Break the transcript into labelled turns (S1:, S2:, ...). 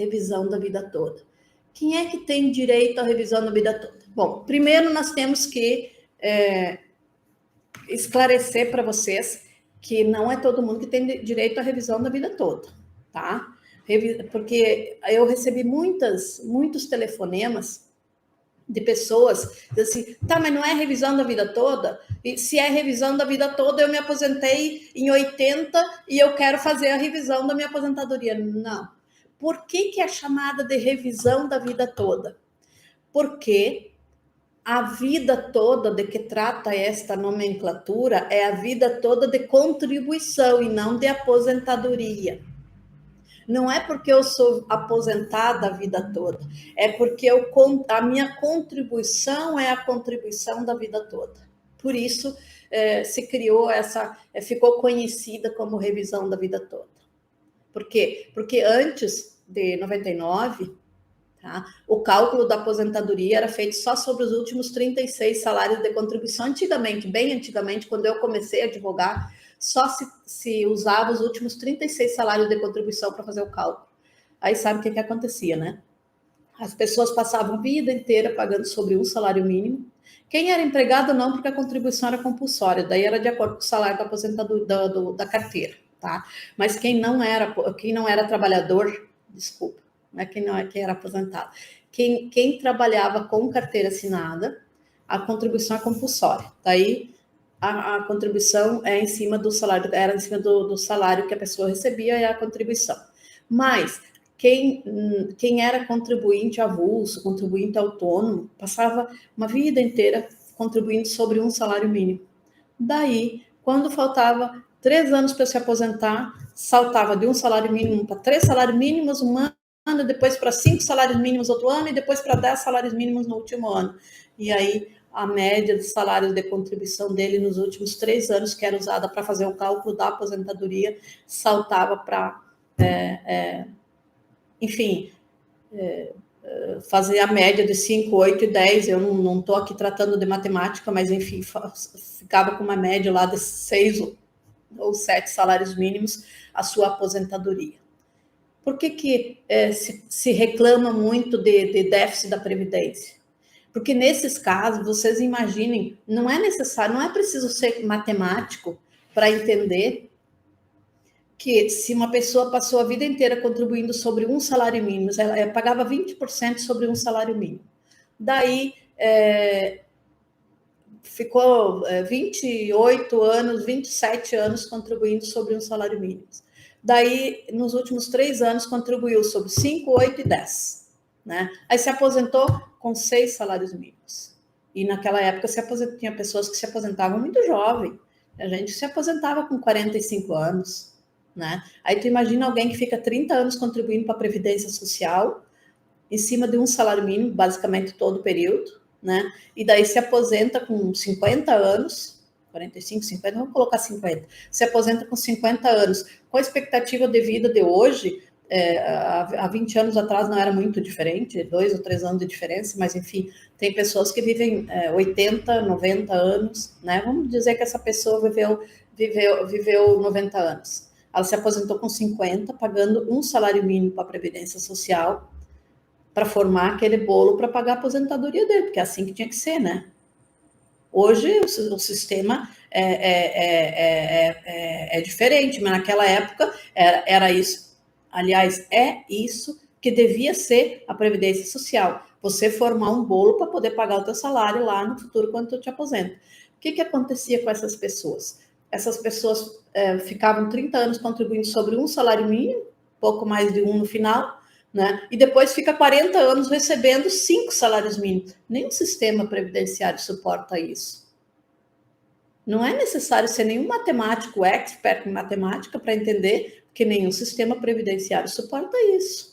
S1: revisão da vida toda. Quem é que tem direito à revisão da vida toda? Bom, primeiro nós temos que esclarecer para vocês que não é todo mundo que tem direito à revisão da vida toda, tá? Porque eu recebi muitos telefonemas de pessoas assim, tá, mas não é revisão da vida toda? E se é revisão da vida toda, eu me aposentei em 80 e eu quero fazer a revisão da minha aposentadoria. Não. Por que é chamada de revisão da vida toda? Porque a vida toda de que trata esta nomenclatura é a vida toda de contribuição e não de aposentadoria. Não é porque eu sou aposentada a vida toda, é porque a minha contribuição é a contribuição da vida toda. Por isso, se criou ficou conhecida como revisão da vida toda. Por quê? Porque antes de 99, tá, o cálculo da aposentadoria era feito só sobre os últimos 36 salários de contribuição. Antigamente, bem antigamente, quando eu comecei a advogar, só se usava os últimos 36 salários de contribuição para fazer o cálculo. Aí sabe o que acontecia, né? As pessoas passavam a vida inteira pagando sobre um salário mínimo. Quem era empregado não, porque a contribuição era compulsória, daí era de acordo com o salário da aposentadoria da carteira, tá? Mas quem não era trabalhador, desculpa, não é quem era aposentado. Quem trabalhava com carteira assinada, a contribuição é compulsória. Daí a contribuição é em cima do salário, era em cima do salário que a pessoa recebia, é a contribuição. Mas quem era contribuinte avulso, contribuinte autônomo, passava uma vida inteira contribuindo sobre um salário mínimo. Daí, quando faltava 3 anos para se aposentar, saltava de um salário mínimo para 3 salários mínimos um ano, depois para 5 salários mínimos outro ano, e depois para 10 salários mínimos no último ano. E aí, a média de salários de contribuição dele nos últimos 3 anos, que era usada para fazer o cálculo da aposentadoria, saltava para, fazer a média de 5, 8 e 10. Eu não estou aqui tratando de matemática, mas, enfim, ficava com uma média lá de 6 ou 7 salários mínimos a sua aposentadoria. Por que se reclama muito de déficit da Previdência? Porque nesses casos, vocês imaginem, não é preciso ser matemático para entender que se uma pessoa passou a vida inteira contribuindo sobre um salário mínimo, ela pagava 20% sobre um salário mínimo. Daí, ficou 28 anos, 27 anos contribuindo sobre um salário mínimo. Daí, nos últimos 3 anos, contribuiu sobre 5, 8 e 10. Né? Aí se aposentou com 6 salários mínimos. E naquela época tinha pessoas que se aposentavam muito jovem. A gente se aposentava com 45 anos. Né? Aí tu imagina alguém que fica 30 anos contribuindo para a Previdência Social, em cima de um salário mínimo, basicamente todo o período, né? E daí se aposenta com 50 anos, 45, 50, vamos colocar 50, se aposenta com 50 anos, com a expectativa de vida de hoje, há 20 anos atrás não era muito diferente, 2 ou 3 anos de diferença, mas enfim, tem pessoas que vivem 80, 90 anos, né? Vamos dizer que essa pessoa viveu 90 anos. Ela se aposentou com 50, pagando um salário mínimo para a Previdência Social, para formar aquele bolo para pagar a aposentadoria dele, porque é assim que tinha que ser, né? Hoje o sistema é diferente, mas naquela época era isso. Aliás, é isso que devia ser a Previdência Social. Você formar um bolo para poder pagar o teu salário lá no futuro, quando tu te aposenta. O que acontecia com essas pessoas? Essas pessoas ficavam 30 anos contribuindo sobre um salário mínimo, pouco mais de um no final, né? E depois fica 40 anos recebendo 5 salários mínimos. Nenhum sistema previdenciário suporta isso. Não é necessário ser nenhum matemático expert em matemática para entender que nenhum sistema previdenciário suporta isso.